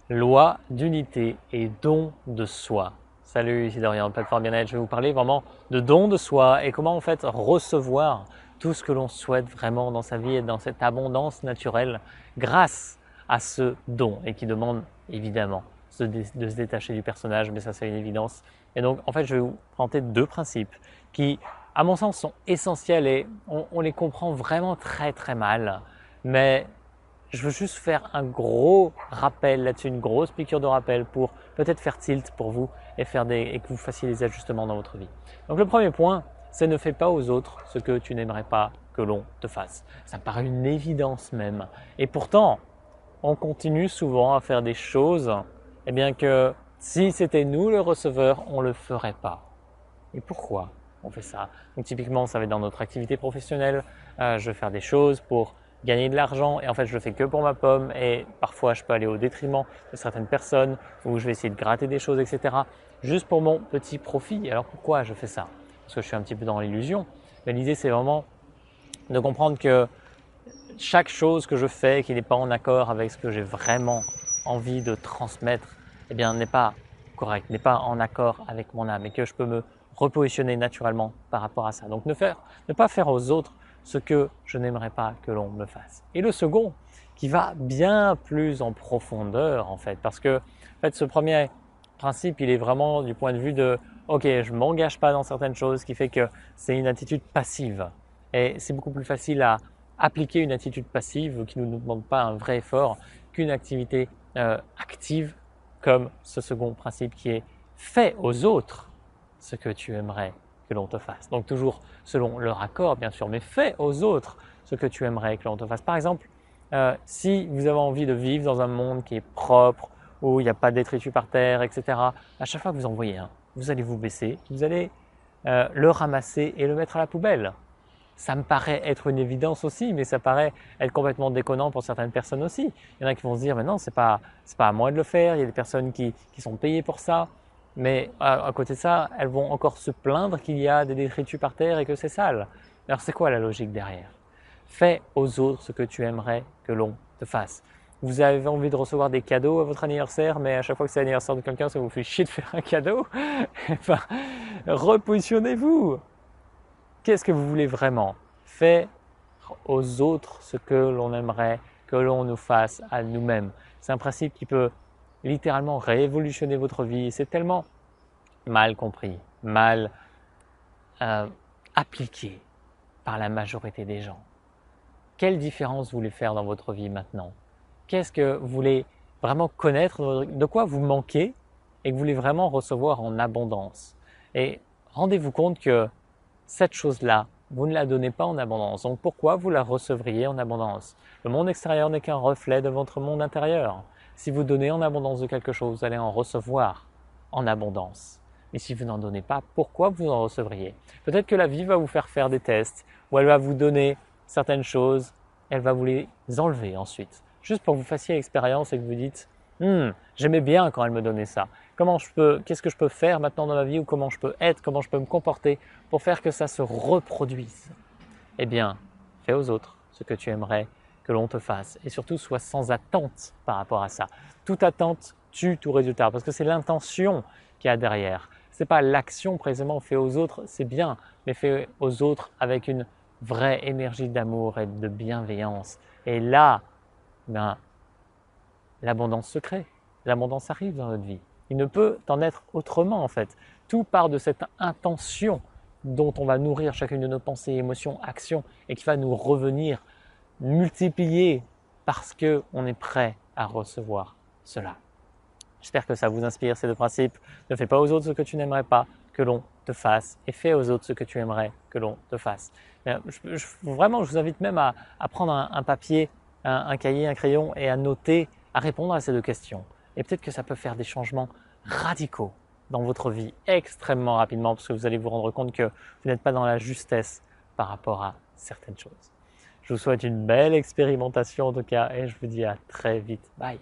Loi d'unité et don de soi. Salut, ici Dorian, plateforme bien-être. Je vais vous parler vraiment de don de soi et comment en fait recevoir tout ce que l'on souhaite vraiment dans sa vie et dans cette abondance naturelle grâce à ce don et qui demande évidemment de se détacher du personnage, mais ça c'est une évidence. Et donc en fait je vais vous présenter deux principes qui à mon sens sont essentiels et on les comprend vraiment très mal, mais je veux juste faire un gros rappel là-dessus, une grosse piqûre de rappel pour peut-être faire tilt pour vous et que vous fassiez des ajustements dans votre vie. Donc le premier point, c'est ne fais pas aux autres ce que tu n'aimerais pas que l'on te fasse. Ça me paraît une évidence même. Et pourtant, on continue souvent à faire des choses, eh bien que si c'était nous le receveur, on ne le ferait pas. Et pourquoi on fait ça? Donc typiquement, ça va être dans notre activité professionnelle. Je vais faire des choses pour gagner de l'argent et en fait je le fais que pour ma pomme et parfois je peux aller au détriment de certaines personnes ou je vais essayer de gratter des choses, etc. juste pour mon petit profit. Alors pourquoi je fais ça? Parce que je suis un petit peu dans l'illusion. Mais l'idée c'est vraiment de comprendre que chaque chose que je fais qui n'est pas en accord avec ce que j'ai vraiment envie de transmettre, eh bien, n'est pas correct, n'est pas en accord avec mon âme et que je peux me repositionner naturellement par rapport à ça. Donc, ne pas faire aux autres ce que je n'aimerais pas que l'on me fasse. Et le second, qui va bien plus en profondeur en fait, parce que en fait, ce premier principe, il est vraiment du point de vue de ok, je ne m'engage pas dans certaines choses, ce qui fait que c'est une attitude passive. Et c'est beaucoup plus facile à appliquer une attitude passive qui ne nous demande pas un vrai effort qu'une activité active comme ce second principe qui est fais aux autres ce que tu aimerais que l'on te fasse. Donc toujours selon leur accord bien sûr, mais fais aux autres ce que tu aimerais que l'on te fasse. Par exemple, si vous avez envie de vivre dans un monde qui est propre, où il n'y a pas de détritus par terre, etc., à chaque fois que vous en voyez un, vous allez vous baisser, vous allez le ramasser et le mettre à la poubelle. Ça me paraît être une évidence aussi, mais ça paraît être complètement déconnant pour certaines personnes aussi. Il y en a qui vont se dire, mais non, c'est pas à moi de le faire. Il y a des personnes qui sont payées pour ça. Mais à côté de ça, elles vont encore se plaindre qu'il y a des détritus par terre et que c'est sale. Alors c'est quoi la logique derrière? Fais aux autres ce que tu aimerais que l'on te fasse. Vous avez envie de recevoir des cadeaux à votre anniversaire, mais à chaque fois que c'est l'anniversaire de quelqu'un, ça vous fait chier de faire un cadeau. Enfin, repositionnez-vous. Qu'est-ce que vous voulez vraiment? Faire aux autres ce que l'on aimerait que l'on nous fasse à nous-mêmes. C'est un principe qui peut littéralement révolutionner votre vie. C'est tellement mal compris, mal appliqué par la majorité des gens. Quelle différence vous voulez faire dans votre vie maintenant? Qu'est-ce que vous voulez vraiment connaître? De quoi vous manquez et que vous voulez vraiment recevoir en abondance? Et rendez-vous compte que cette chose-là, vous ne la donnez pas en abondance. Donc pourquoi vous la recevriez en abondance? Le monde extérieur n'est qu'un reflet de votre monde intérieur. Si vous donnez en abondance de quelque chose, vous allez en recevoir en abondance. Mais si vous n'en donnez pas, pourquoi vous en recevriez? Peut-être que la vie va vous faire des tests, ou elle va vous donner certaines choses, elle va vous les enlever ensuite. Juste pour que vous fassiez l'expérience et que vous dites j'aimais bien quand elle me donnait ça. Qu'est-ce que je peux faire maintenant dans ma vie ou comment je peux être, comment je peux me comporter pour faire que ça se reproduise? Eh bien, fais aux autres ce que tu aimerais que l'on te fasse et surtout sois sans attente par rapport à ça. Toute attente tue tout résultat parce que c'est l'intention qu'il y a derrière. Ce n'est pas l'action précisément fait aux autres, c'est bien, mais fait aux autres avec une vraie énergie d'amour et de bienveillance. Et là, ben, l'abondance se crée, l'abondance arrive dans notre vie. Il ne peut en être autrement en fait. Tout part de cette intention dont on va nourrir chacune de nos pensées, émotions, actions et qui va nous revenir multiplier parce qu'on est prêt à recevoir cela. J'espère que ça vous inspire ces deux principes. Ne fais pas aux autres ce que tu n'aimerais pas que l'on te fasse et fais aux autres ce que tu aimerais que l'on te fasse. Vraiment, je vous invite même à prendre un papier, un cahier, un crayon et à noter, à répondre à ces deux questions. Et peut-être que ça peut faire des changements radicaux dans votre vie extrêmement rapidement parce que vous allez vous rendre compte que vous n'êtes pas dans la justesse par rapport à certaines choses. Je vous souhaite une belle expérimentation en tout cas et je vous dis à très vite. Bye!